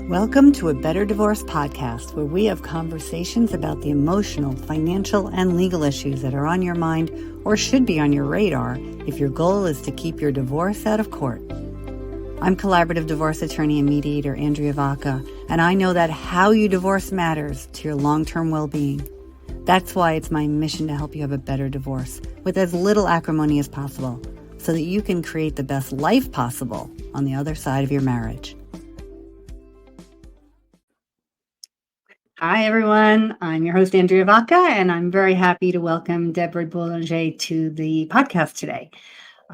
Welcome to A Better Divorce podcast, where we have conversations about the emotional, financial, and legal issues that are on your mind or should be on your radar if your goal is to keep your divorce out of court. I'm collaborative divorce attorney and mediator Andrea Vacca, and I know that how you divorce matters to your long-term well-being. That's why it's my mission to help you have a better divorce with as little acrimony as possible, so that you can create the best life possible on the other side of your marriage. Hi, everyone. I'm your host, Andrea Vacca, and I'm very happy to welcome Debra Boulanger to the podcast today.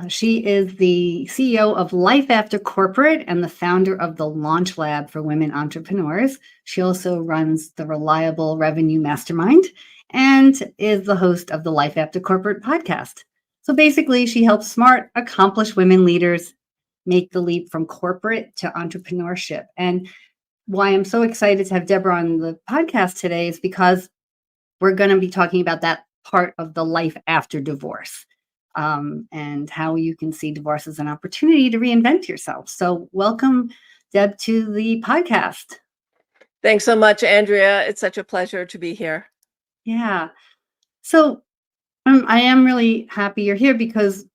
She is the CEO of Life After Corporate and the founder of the Launch Lab for Women Entrepreneurs. She also runs the Reliable Revenue Mastermind and is the host of the Life After Corporate podcast. So basically, she helps smart, accomplished women leaders make the leap from corporate to entrepreneurship. And why I'm so excited to have Debra on the podcast today is because we're going to be talking about that part of the life after divorce, and how you can see divorce as an opportunity to reinvent yourself. So welcome, Deb, to the podcast. Thanks so much, Andrea. It's such a pleasure to be here. Yeah. So I am really happy you're here because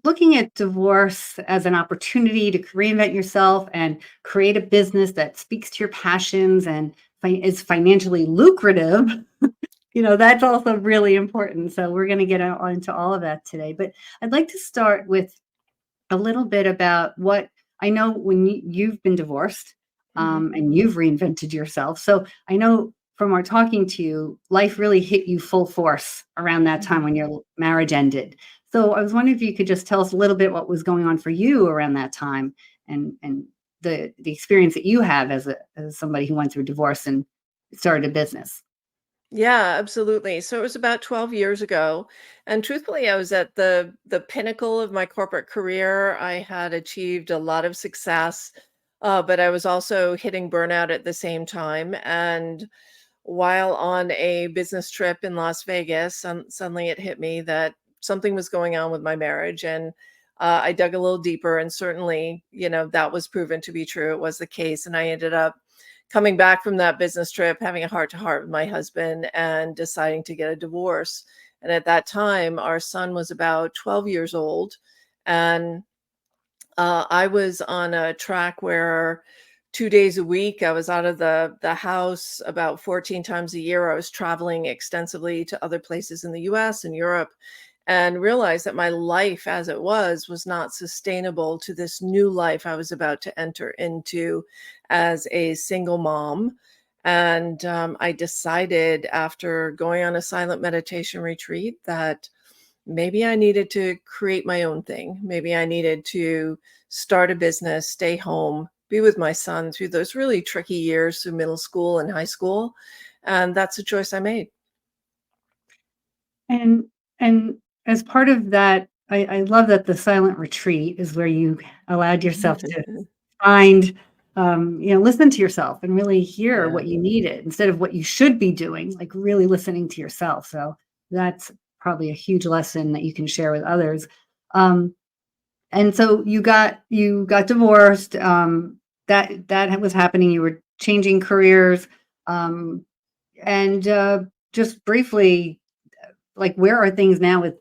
looking at divorce as an opportunity to reinvent yourself and create a business that speaks to your passions and is financially lucrative, that's also really important. So we're going to get into all of that today. But I'd like to start with a little bit about what I know when you've been divorced, and you've reinvented yourself. So I know from our talking to you, life really hit you full force around that time when your marriage ended. So I was wondering if you could just tell us a little bit what was going on for you around that time and the experience that you have as somebody who went through divorce and started a business. Yeah, absolutely. So it was about 12 years ago. And truthfully, I was at the pinnacle of my corporate career. I had achieved a lot of success, but I was also hitting burnout at the same time. And while on a business trip in Las Vegas, suddenly it hit me that something was going on with my marriage. And I dug a little deeper, and certainly, that was proven to be true. It was the case. And I ended up coming back from that business trip, having a heart-to-heart with my husband and deciding to get a divorce. And at that time, our son was about 12 years old. And I was on a track where 2 days a week, I was out of the house about 14 times a year. I was traveling extensively to other places in the US and Europe, and realized that my life as it was not sustainable to this new life I was about to enter into as a single mom. And I decided, after going on a silent meditation retreat, that maybe I needed to create my own thing. Maybe I needed to start a business, stay home, be with my son through those really tricky years through middle school and high school. And that's a choice I made. And as part of that, I love that the silent retreat is where you allowed yourself to find, listen to yourself and really hear Yeah. what you needed instead of what you should be doing, like really listening to yourself. So that's probably a huge lesson that you can share with others. And so you got divorced. That was happening. You were changing careers, and just briefly, like, where are things now with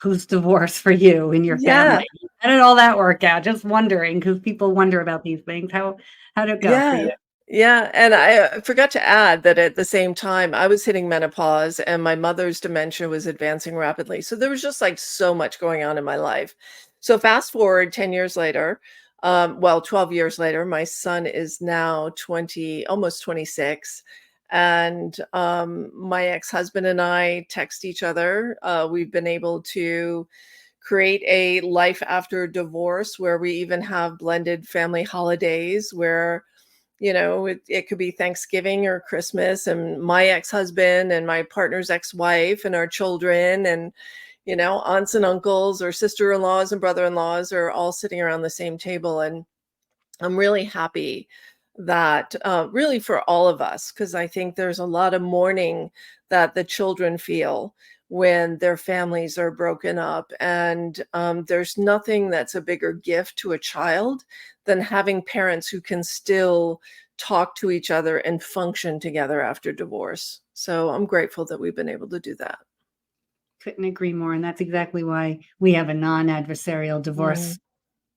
post-divorce for you and your Yeah. family? How did all that work out? Just wondering, because people wonder about these things. How did it go for Yeah. you? Yeah. And I forgot to add that at the same time, I was hitting menopause and my mother's dementia was advancing rapidly. So there was just like so much going on in my life. So fast forward 10 years later, 12 years later, my son is now 20, almost 26. And my ex-husband and I text each other. We've been able to create a life after divorce where we even have blended family holidays where it could be Thanksgiving or Christmas, and my ex-husband and my partner's ex-wife and our children and, aunts and uncles or sister-in-laws and brother-in-laws are all sitting around the same table. And I'm really happy that really for all of us, because I think there's a lot of mourning that the children feel when their families are broken up. And there's nothing that's a bigger gift to a child than having parents who can still talk to each other and function together after divorce. So I'm grateful that we've been able to do that. Couldn't agree more, and that's exactly why we have a non-adversarial Mm. divorce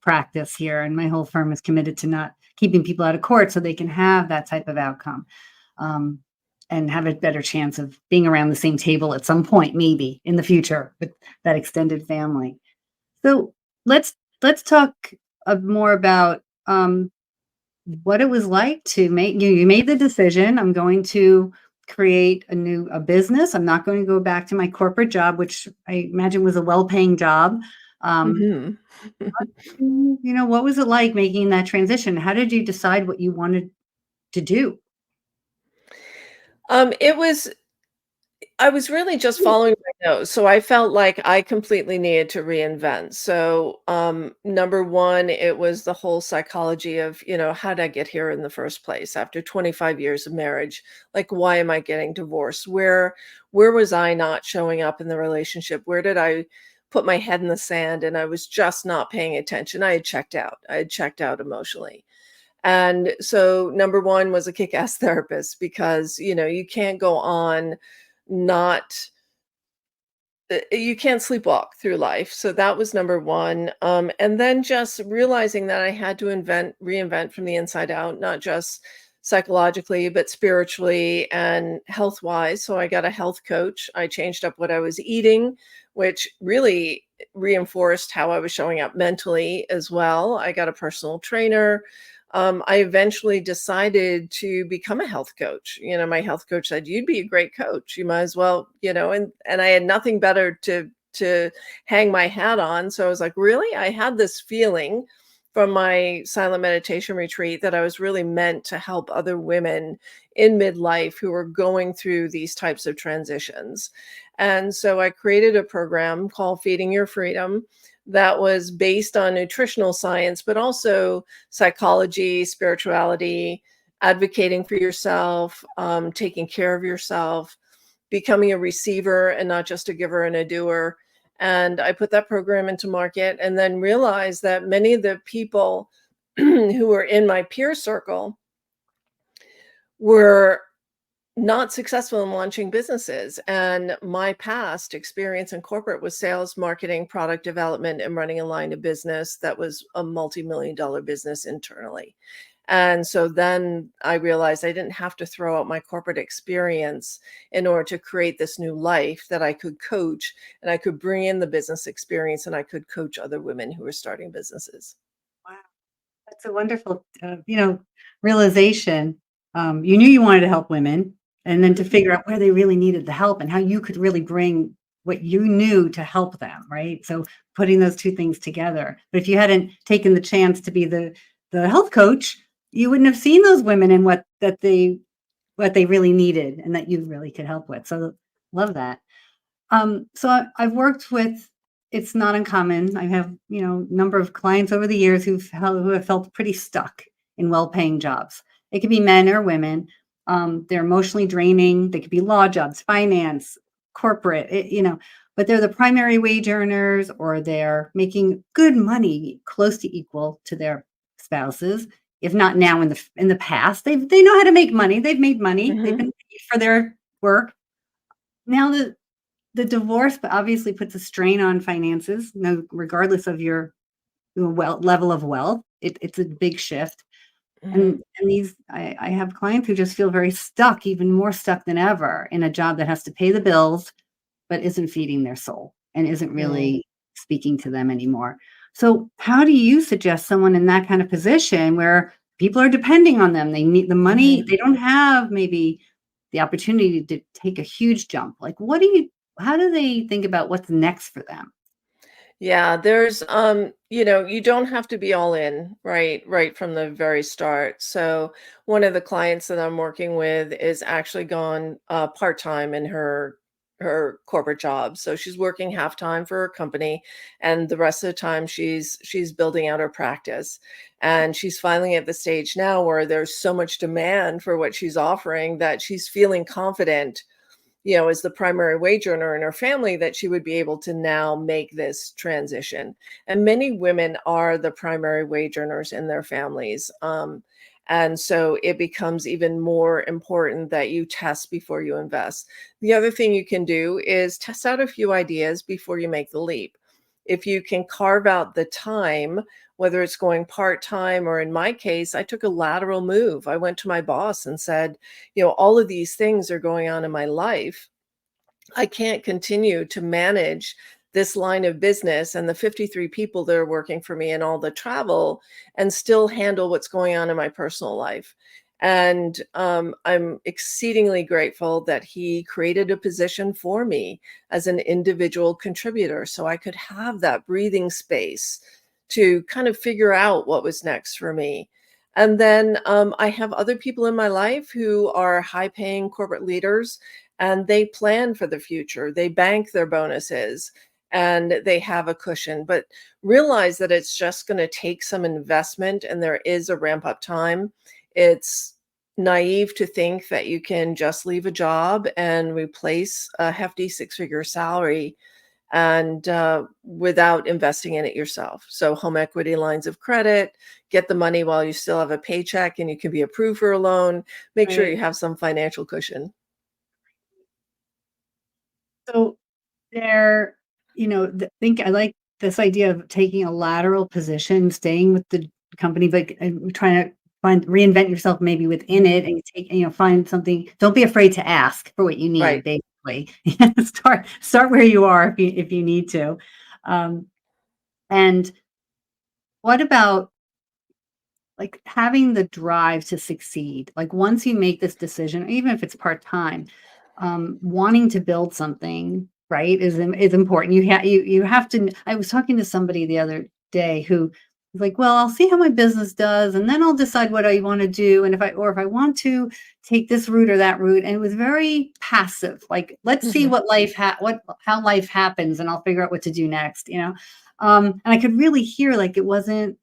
practice here, and my whole firm is committed to not keeping people out of court so they can have that type of outcome, um, and have a better chance of being around the same table at some point, maybe in the future with that extended family. So let's talk more about what it was like to make you made the decision. I'm going to create a business. I'm not going to go back to my corporate job, which I imagine was a well-paying job. Um, Mhm. what was it like making that transition? How did you decide what you wanted to do? It was I was really just following my nose, so I felt like I completely needed to reinvent. So, number 1, it was the whole psychology of, how did I get here in the first place after 25 years of marriage? Like, why am I getting divorced? Where was I not showing up in the relationship? Where did I put my head in the sand and I was just not paying attention? I had checked out. I had checked out emotionally. And so number 1 was a kick-ass therapist because, you can't go on not you can't sleepwalk through life. So that was number 1. And then just realizing that I had to reinvent from the inside out, not just psychologically, but spiritually and health-wise. So I got a health coach. I changed up what I was eating, which really reinforced how I was showing up mentally as well. I got a personal trainer. I eventually decided to become a health coach. My health coach said, "You'd be a great coach. You might as well," and I had nothing better to hang my hat on. So I was like, really? I had this feeling from my silent meditation retreat that I was really meant to help other women in midlife who are going through these types of transitions. And so I created a program called Feeding Your Freedom that was based on nutritional science, but also psychology, spirituality, advocating for yourself, taking care of yourself, becoming a receiver and not just a giver and a doer. And I put that program into market and then realized that many of the people who were in my peer circle were not successful in launching businesses. And my past experience in corporate was sales, marketing, product development, and running a line of business that was a multi-million dollar business internally. And so then I realized I didn't have to throw out my corporate experience in order to create this new life that I could coach and I could bring in the business experience and I could coach other women who are starting businesses. Wow, that's a wonderful, realization. You knew you wanted to help women, and then to figure out where they really needed the help and how you could really bring what you knew to help them, right? So putting those two things together. But if you hadn't taken the chance to be the health coach, you wouldn't have seen those women and what they really needed and that you really could help with. So love that. I've worked with it's not uncommon. I have, number of clients over the years who have felt pretty stuck in well-paying jobs. It could be men or women. They're emotionally draining. They could be law jobs, finance, corporate, but they're the primary wage earners or they're making good money, close to equal to their spouses. If not now, in the past, they know how to make money. They've made money. They've Mhm. been paid for their work. Now the divorce obviously puts a strain on finances, no, regardless of your level of wealth. It's a big shift. Mhm. And I have clients who just feel very stuck, even more stuck than ever, in a job that has to pay the bills, but isn't feeding their soul and isn't Mm. really speaking to them anymore. So, how do you suggest someone in that kind of position where people are depending on them? They need the money, Mhm. they don't have maybe the opportunity to take a huge jump. Like, how do they think about what's next for them? Yeah, you don't have to be all in, right from the very start. So one of the clients that I'm working with is actually gone part-time in her corporate job. So she's working half-time for her company and the rest of the time she's building out her practice. And she's finally at the stage now where there's so much demand for what she's offering that she's feeling confident as the primary wage earner in her family, that she would be able to now make this transition. And many women are the primary wage earners in their families. And so it becomes even more important that you test before you invest. The other thing you can do is test out a few ideas before you make the leap. If you can carve out the time, whether it's going part time, or in my case, I took a lateral move. I went to my boss and said, all of these things are going on in my life. I can't continue to manage this line of business and the 53 people that are working for me and all the travel and still handle what's going on in my personal life. And I'm exceedingly grateful that he created a position for me as an individual contributor so I could have that breathing space to kind of figure out what was next for me. And then I have other people in my life who are high paying corporate leaders, and they plan for the future. They bank their bonuses and they have a cushion, but realize that it's just going to take some investment and there is a ramp up time. It's naive to think that you can just leave a job and replace a hefty six-figure salary and without investing in it yourself. So home equity lines of credit, get the money while you still have a paycheck and you can be approved for a loan. Make sure you Right. have some financial cushion. So there, think I like this idea of taking a lateral position, staying with the company, but trying to reinvent yourself maybe within Mhm. it, and find something. Don't be afraid to ask for what you need, Right. basically. Start where you are if you need to. Um, and what about like having the drive to succeed? Like once you make this decision, even if it's part-time, wanting to build something, right, is important. You have to. I was talking to somebody the other day who was like, well, I'll see how my business does, and then I'll decide what I want to do. And if I want to take this route or that route. And it was very passive. Like, let's see Mhm. what how life happens, and I'll figure out what to do next, and I could really hear like it wasn't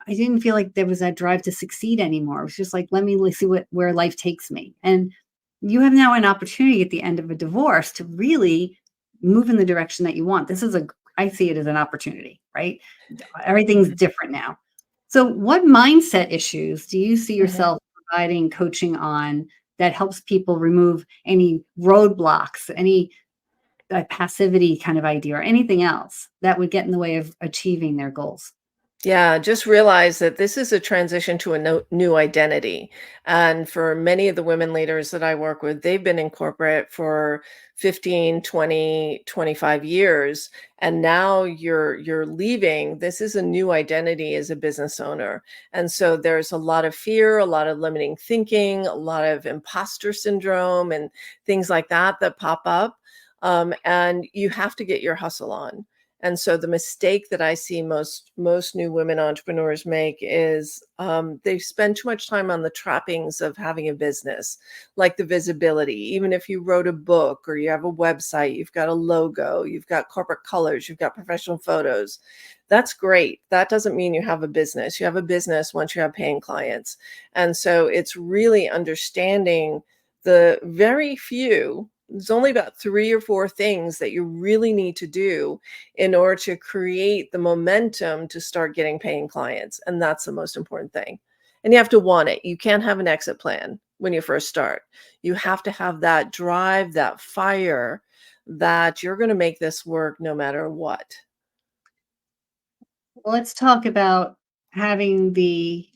I didn't feel like there was that drive to succeed anymore. It was just like, let me see where life takes me. And you have now an opportunity at the end of a divorce to really move in the direction that you want. I see it as an opportunity, right? Everything's Mhm. different now. So, what mindset issues do you see Mhm. yourself providing coaching on that helps people remove any roadblocks, any passivity kind of idea, or anything else that would get in the way of achieving their goals? Yeah, just realize that this is a transition to a new identity. And for many of the women leaders that I work with, they've been in corporate for 15, 20, 25 years. And now you're leaving. This is a new identity as a business owner. And so there's a lot of fear, a lot of limiting thinking, a lot of imposter syndrome and things like that pop up. And you have to get your hustle on. And so the mistake that I see most new women entrepreneurs make is they spend too much time on the trappings of having a business, like the visibility. Even if you wrote a book or you have a website, you've got a logo, you've got corporate colors, you've got professional photos. That's great. That doesn't mean you have a business. You have a business once you have paying clients. And so it's really understanding the very few. There's only about 3 or 4 things that you really need to do in order to create the momentum to start getting paying clients, and that's the most important thing. And you have to want it. You can't have an exit plan when you first start. You have to have that drive, that fire that you're gonna make this work no matter what. Well, let's talk about having the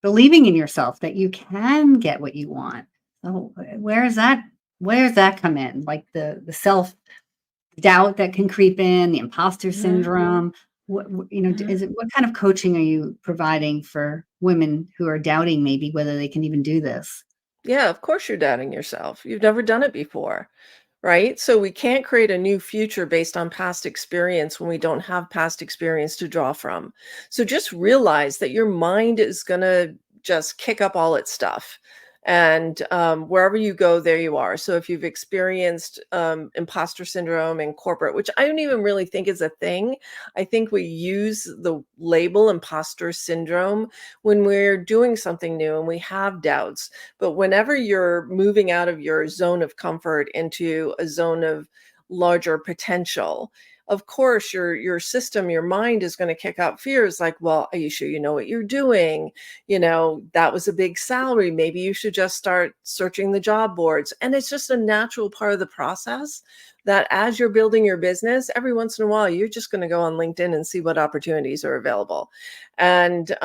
believing in yourself that you can get what you want. So where does that come in? Like the self doubt that can creep in, the imposter Mhm, syndrome. mhm. Is it what kind of coaching are you providing for women who are doubting maybe whether they can even do this? Yeah, of course you're doubting yourself. You've never done it before, right? So we can't create a new future based on past experience when we don't have past experience to draw from. So just realize that your mind is going to just kick up all its stuff. And wherever you go, there you are. So if you've experienced imposter syndrome in corporate, which I don't even really think is a thing, I think we use the label imposter syndrome when we're doing something new and we have doubts. But whenever you're moving out of your zone of comfort into a zone of larger potential, of course your system, your mind is going to kick out fears like, well, are you sure you know what you're doing? That was a big salary. Maybe you should just start searching the job boards. And it's just a natural part of the process that as you're building your business, every once in a while, you're just going to go on LinkedIn and see what opportunities are available. And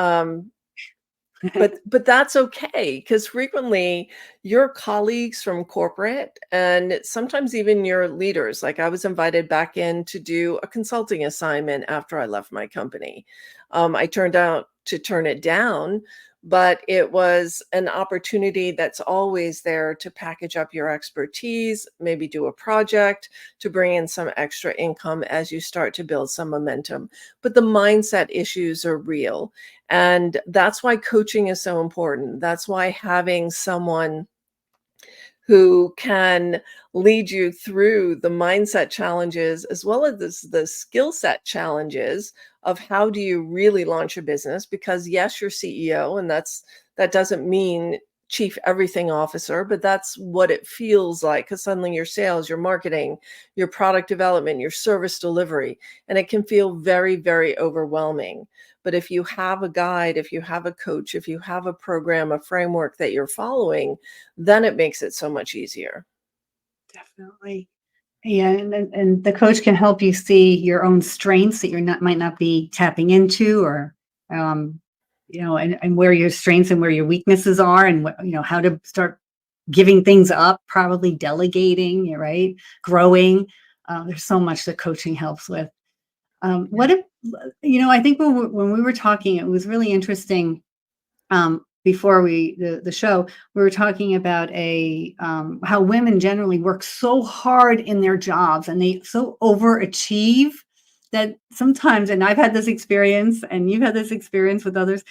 but that's okay, because frequently your colleagues from corporate and sometimes even your leaders, like I was invited back in to do a consulting assignment after I left my company. I turned out to turn it down, but it was an opportunity that's always there to package up your expertise, maybe do a project to bring in some extra income as you start to build some momentum. But the mindset issues are real. And that's why coaching is so important. That's why having someone who can lead you through the mindset challenges as well as the skill set challenges of how do you really launch a business, because yes, you're CEO, and that doesn't mean chief everything officer, but that's what it feels like, because suddenly your sales, your marketing, your product development, your service delivery, and it can feel very, very overwhelming. But if you have a guide, if you have a coach, if you have a program, a framework that you're following, then it makes it so much easier. Definitely. Yeah, and the coach can help you see your own strengths that you're not might not be tapping into, or um, and where your strengths and where your weaknesses are, and what, how to start giving things up, probably delegating, right? Growing. There's so much that coaching helps with. Yeah. What if, I think when we were talking, it was really interesting. Before the show, we were talking about how women generally work so hard in their jobs and they so overachieve that sometimes, and I've had this experience, and you've had this experience with others,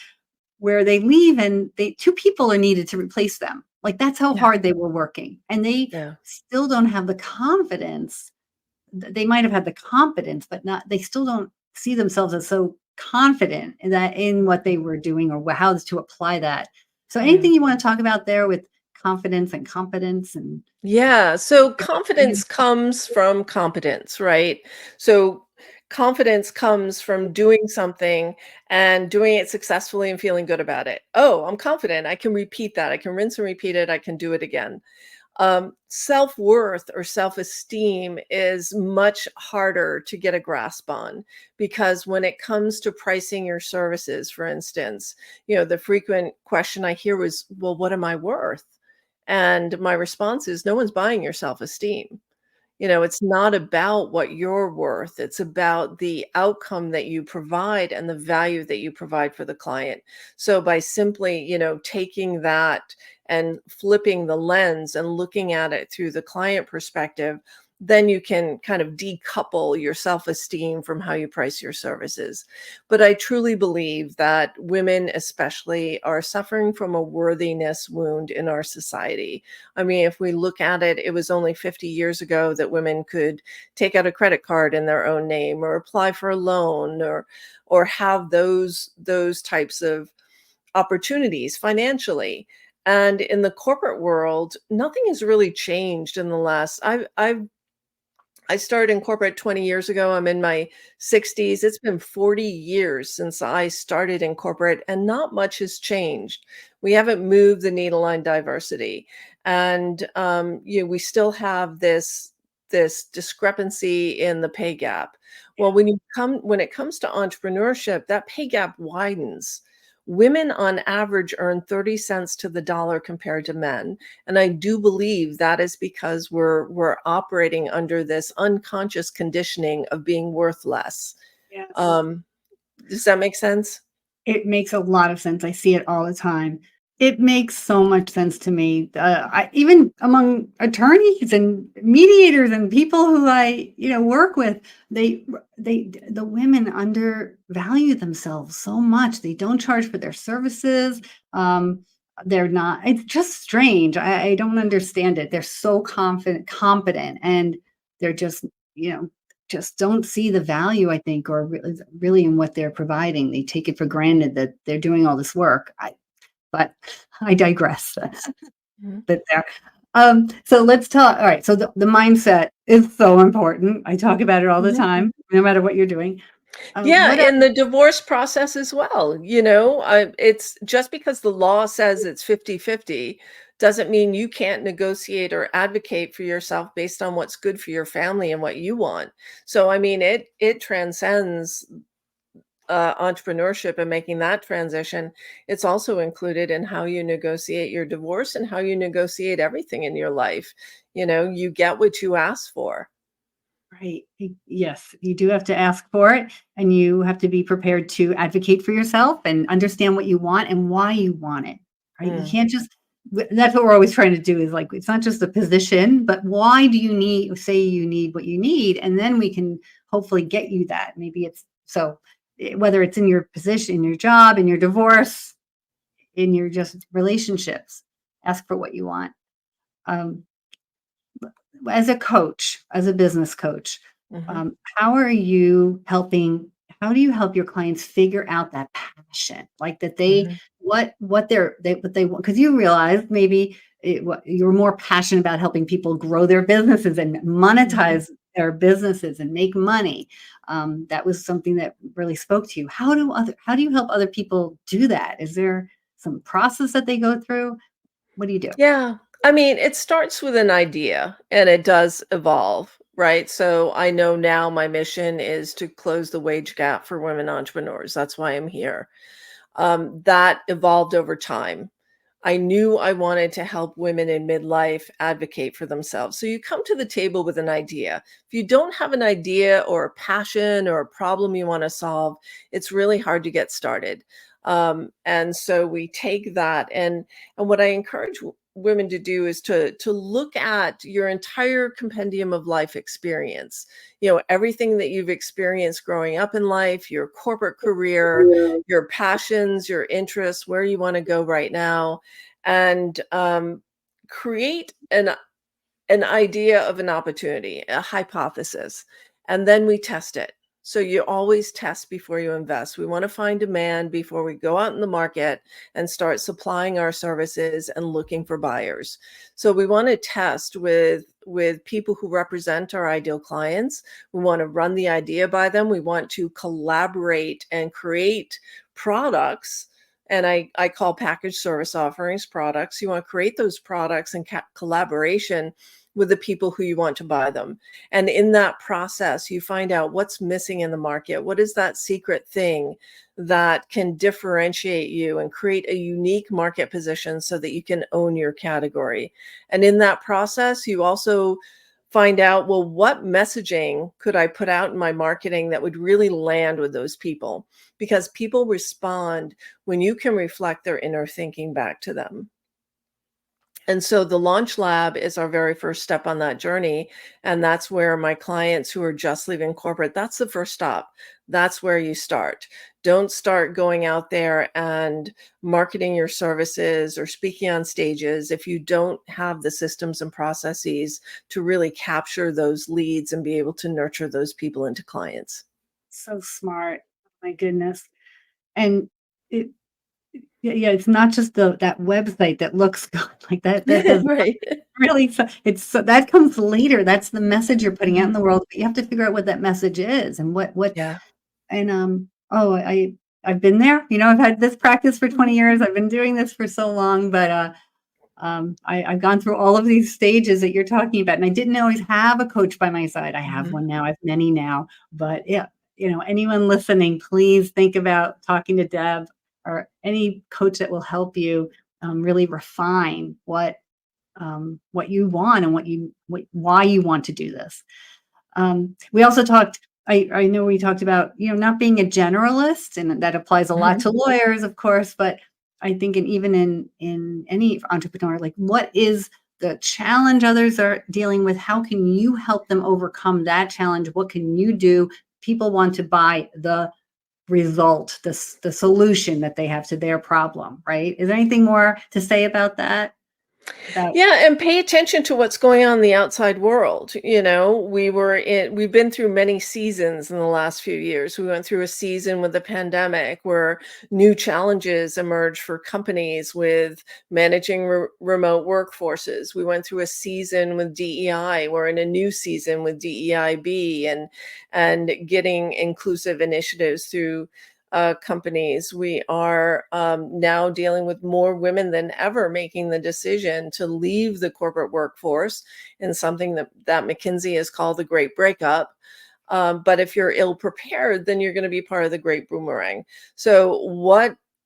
where they leave and they two people are needed to replace them. Like that's how Yeah. hard they were working, and they Yeah. still don't have the confidence. They might have had the competence, but not. They still don't see themselves as so confident in what they were doing, or how to apply that. So, Yeah. anything you want to talk about there with confidence and competence and Yeah. So confidence comes from competence, right? So confidence comes from doing something and doing it successfully and feeling good about it. Oh, I'm confident. I can repeat that. I can rinse and repeat it. I can do it again. Self-worth or self-esteem is much harder to get a grasp on, because when it comes to pricing your services, for instance, the frequent question I hear was, well, what am I worth? And my response is, no one's buying your self-esteem. It's not about what you're worth. It's about the outcome that you provide and the value that you provide for the client. So by simply, taking that and flipping the lens and looking at it through the client perspective, then you can kind of decouple your self-esteem from how you price your services. But I truly believe that women especially are suffering from a worthiness wound in our society. I mean, if we look at it, it was only 50 years ago that women could take out a credit card in their own name or apply for a loan, or have those types of opportunities financially. And in the corporate world, nothing has really changed in the last I started in corporate 20 years ago. I'm in my 60s. It's been 40 years since I started in corporate, and not much has changed. We haven't moved the needle on diversity. And we still have this discrepancy in the pay gap. Well, when it comes to entrepreneurship, that pay gap widens. Women on average earn 30 cents to the dollar compared to men. And I do believe that is because we're operating under this unconscious conditioning of being worth less. yes. Um, does that make sense? It makes a lot of sense. I see it all the time. It makes so much sense to me. Even among attorneys and mediators and people who I, work with, the women undervalue themselves so much. They don't charge for their services. Um, they're not, it's just strange. I don't understand it. They're so competent, and they're just, you know, just don't see the value, I think, or really in what they're providing. They take it for granted that they're doing all this work. But I digress. Mhm. But there. So let's talk. All right. So the mindset is so important. I talk about it all the Mhm. time, no matter what you're doing. Yeah, What in the divorce process as well, it's just because the law says it's 50-50 doesn't mean you can't negotiate or advocate for yourself based on what's good for your family and what you want. So, I mean, it transcends entrepreneurship and making that transition. It's also included in how you negotiate your divorce and how you negotiate everything in your life. You get what you ask for. Right. Yes, you do have to ask for it, and you have to be prepared to advocate for yourself and understand what you want and why you want it. Right. You Mm, can't just, that's what we're always trying to do, is like, it's not just a position, but why do you say you need what you need? And then we can hopefully get you that. Maybe it's so, whether it's in your position, in your job, in your divorce, in your just relationships, ask for what you want. Um, as a coach, as a business coach, mhm, how are you helping? How do you help your clients figure out that passion, like that mhm, what they want? Because you realize maybe you're more passionate about helping people grow their businesses and mhm. monetize their businesses and make money. That was something that really spoke to you. How do you help other people do that? Is there some process that they go through? What do you do? Yeah. I mean, it starts with an idea and it does evolve, right? So I know now my mission is to close the wage gap for women entrepreneurs. That's why I'm here. That evolved over time. I knew I wanted to help women in midlife advocate for themselves. So you come to the table with an idea. If you don't have an idea or a passion or a problem you want to solve, it's really hard to get started. And so we take that, and what I encourage women to do is to look at your entire compendium of life experience. Everything that you've experienced growing up in life, your corporate career, your passions, your interests, where you want to go right now, and create an idea of an opportunity, a hypothesis, and then we test it. So you always test before you invest. We want to find demand before we go out in the market and start supplying our services and looking for buyers. So we want to test with people who represent our ideal clients. We want to run the idea by them. We want to collaborate and create products, and I call package service offerings products. You want to create those products in collaboration with the people who you want to buy them. And in that process, you find out what's missing in the market. What is that secret thing that can differentiate you and create a unique market position so that you can own your category? And in that process, you also find out, well, what messaging could I put out in my marketing that would really land with those people? Because people respond when you can reflect their inner thinking back to them. And so the launch lab is our very first step on that journey. And that's where my clients who are just leaving corporate, that's the first stop. That's where you start. Don't start going out there and marketing your services or speaking on stages if you don't have the systems and processes to really capture those leads and be able to nurture those people into clients. So smart. My goodness. And it, yeah, yeah, it's not just that website that looks good, like, that does not Right. really, that comes later. That's the message you're putting out in Mhm. the world, but you have to figure out what that message is and Yeah. and, oh, I've been there, I've had this practice for 20 Mhm. years, I've been doing this for so long, but, I've gone through all of these stages that you're talking about, and I didn't always have a coach by my side. I have Mhm. one now, I have many now, but yeah, anyone listening, please think about talking to Deb or any coach that will help you really refine what you want and why you want to do this. We also talked. I know we talked about not being a generalist, and that applies a lot Mhm. to lawyers, of course. But I think, even in any entrepreneur, like, what is the challenge others are dealing with? How can you help them overcome that challenge? What can you do? People want to buy the result, the solution that they have to their problem, right? Is there anything more to say about that? About Yeah, and pay attention to what's going on in the outside world. We've been through many seasons in the last few years. We went through a season with the pandemic where new challenges emerged for companies with managing remote workforces. We went through a season with DEI. We're in a new season with DEIB and getting inclusive initiatives through companies. We are now dealing with more women than ever making the decision to leave the corporate workforce in something that McKinsey has called the great breakup. But if you're ill prepared, then you're going to be part of the great boomerang. So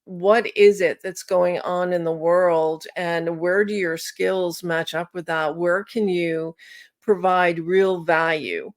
what is it that's going on in the world, and where do your skills match up with that? Where can you provide real value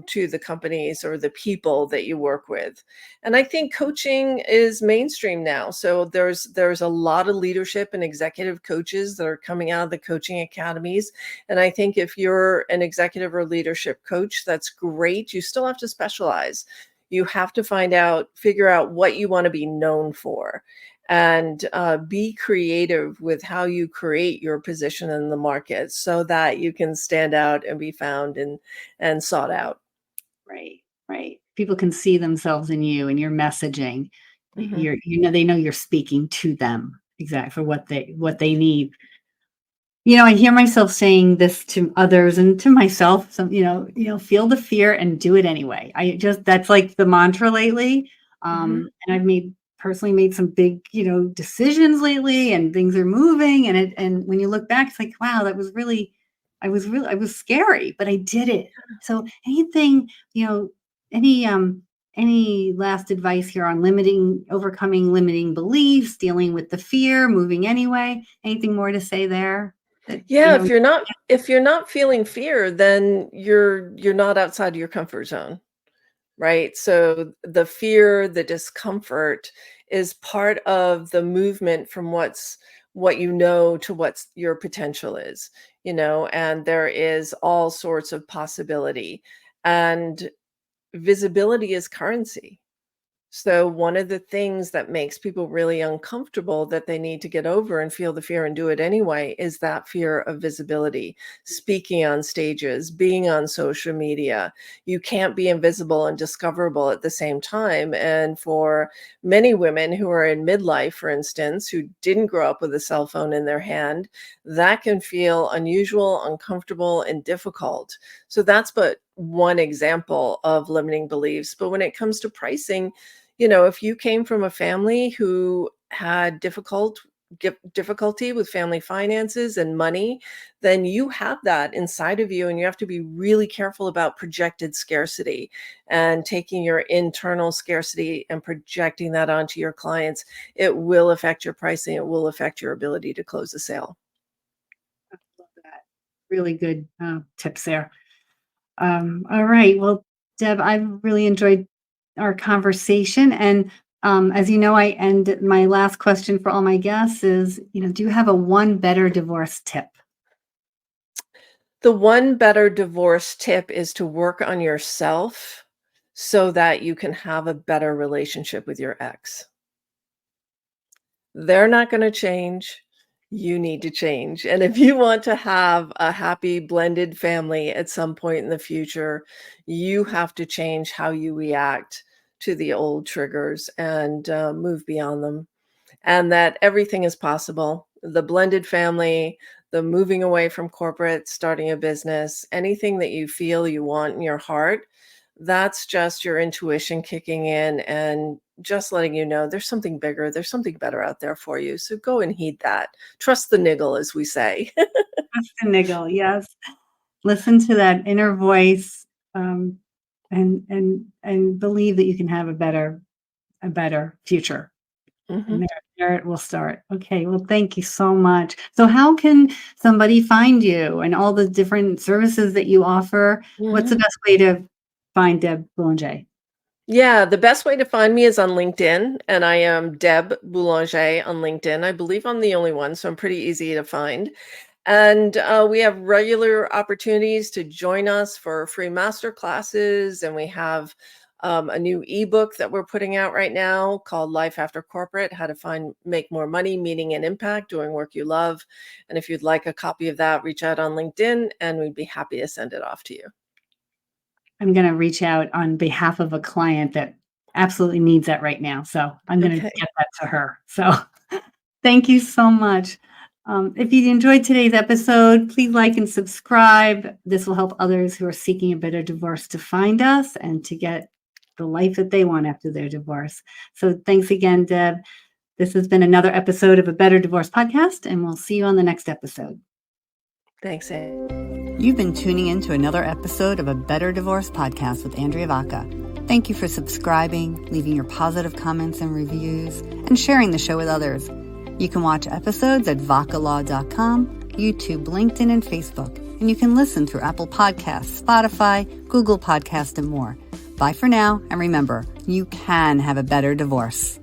to the companies or the people that you work with? And I think coaching is mainstream now. So there's a lot of leadership and executive coaches that are coming out of the coaching academies. And I think if you're an executive or leadership coach, that's great. You still have to specialize. You have to figure out what you want to be known for, and be creative with how you create your position in the market so that you can stand out and be found and sought out. right, right. People can see themselves in you and your messaging. Mhm. They know you're speaking to them exactly for what they need. I hear myself saying this to others and to myself. So, feel the fear and do it anyway. That's like the mantra lately. Mhm. And I've personally made some big, decisions lately, and things are moving. And when you look back, it's like, wow, I was scary, but I did it. So anything, any, any last advice here on overcoming limiting beliefs, dealing with the fear, moving anyway? Anything more to say there? That, Yeah, if you're not feeling fear, then you're not outside of your comfort zone, right? So the fear, the discomfort is part of the movement from what you know to what's your potential is, and there is all sorts of possibility. And visibility is currency. So one of the things that makes people really uncomfortable that they need to get over and feel the fear and do it anyway is that fear of visibility, speaking on stages, being on social media. You can't be invisible and discoverable at the same time. And for many women who are in midlife, for instance, who didn't grow up with a cell phone in their hand, that can feel unusual, uncomfortable, and difficult. So that's but one example of limiting beliefs. But when it comes to pricing, if you came from a family who had difficulty with family finances and money, then you have that inside of you, and you have to be really careful about projected scarcity and taking your internal scarcity and projecting that onto your clients. It will affect your pricing. It will affect your ability to close a sale. love that. Really good tips there. All right. Well, Deb, I've really enjoyed our conversation. And as you know, I end my last question for all my guests is, do you have a one better divorce tip? The one better divorce tip is to work on yourself so that you can have a better relationship with your ex. They're not gonna change. You need to change. And if you want to have a happy blended family at some point in the future, you have to change how you react to the old triggers and move beyond them. And that everything is possible. The blended family, the moving away from corporate, starting a business, anything that you feel you want in your heart, that's just your intuition kicking in and just letting you know there's something bigger, there's something better out there for you. So go and heed that. Trust the niggle, as we say. That's the niggle. Yes. Listen to that inner voice, um, and believe that you can have a better future. And Mhm. there it will start. Okay, well, thank you so much. So how can somebody find you and all the different services that you offer? What's the Mhm. best way to find Deb Boulanger? Yeah, the best way to find me is on LinkedIn, and I am Deb Boulanger on LinkedIn. I believe I'm the only one, so I'm pretty easy to find. And we have regular opportunities to join us for free master classes, and we have a new ebook that we're putting out right now called Life After Corporate: How to Make More Money, Meaning and Impact, Doing Work You Love. And if you'd like a copy of that, reach out on LinkedIn and we'd be happy to send it off to you. I'm going to reach out on behalf of a client that absolutely needs that right now. So I'm going to Okay. get that to her. So thank you so much. If you enjoyed today's episode, please like and subscribe. This will help others who are seeking a better divorce to find us and to get the life that they want after their divorce. So thanks again, Deb. This has been another episode of A Better Divorce Podcast, and we'll see you on the next episode. Thanks, Anne. You've been tuning in to another episode of A Better Divorce Podcast with Andrea Vacca. Thank you for subscribing, leaving your positive comments and reviews, and sharing the show with others. You can watch episodes at vaccalaw.com, YouTube, LinkedIn, and Facebook. And you can listen through Apple Podcasts, Spotify, Google Podcasts, and more. Bye for now, and remember, you can have a better divorce.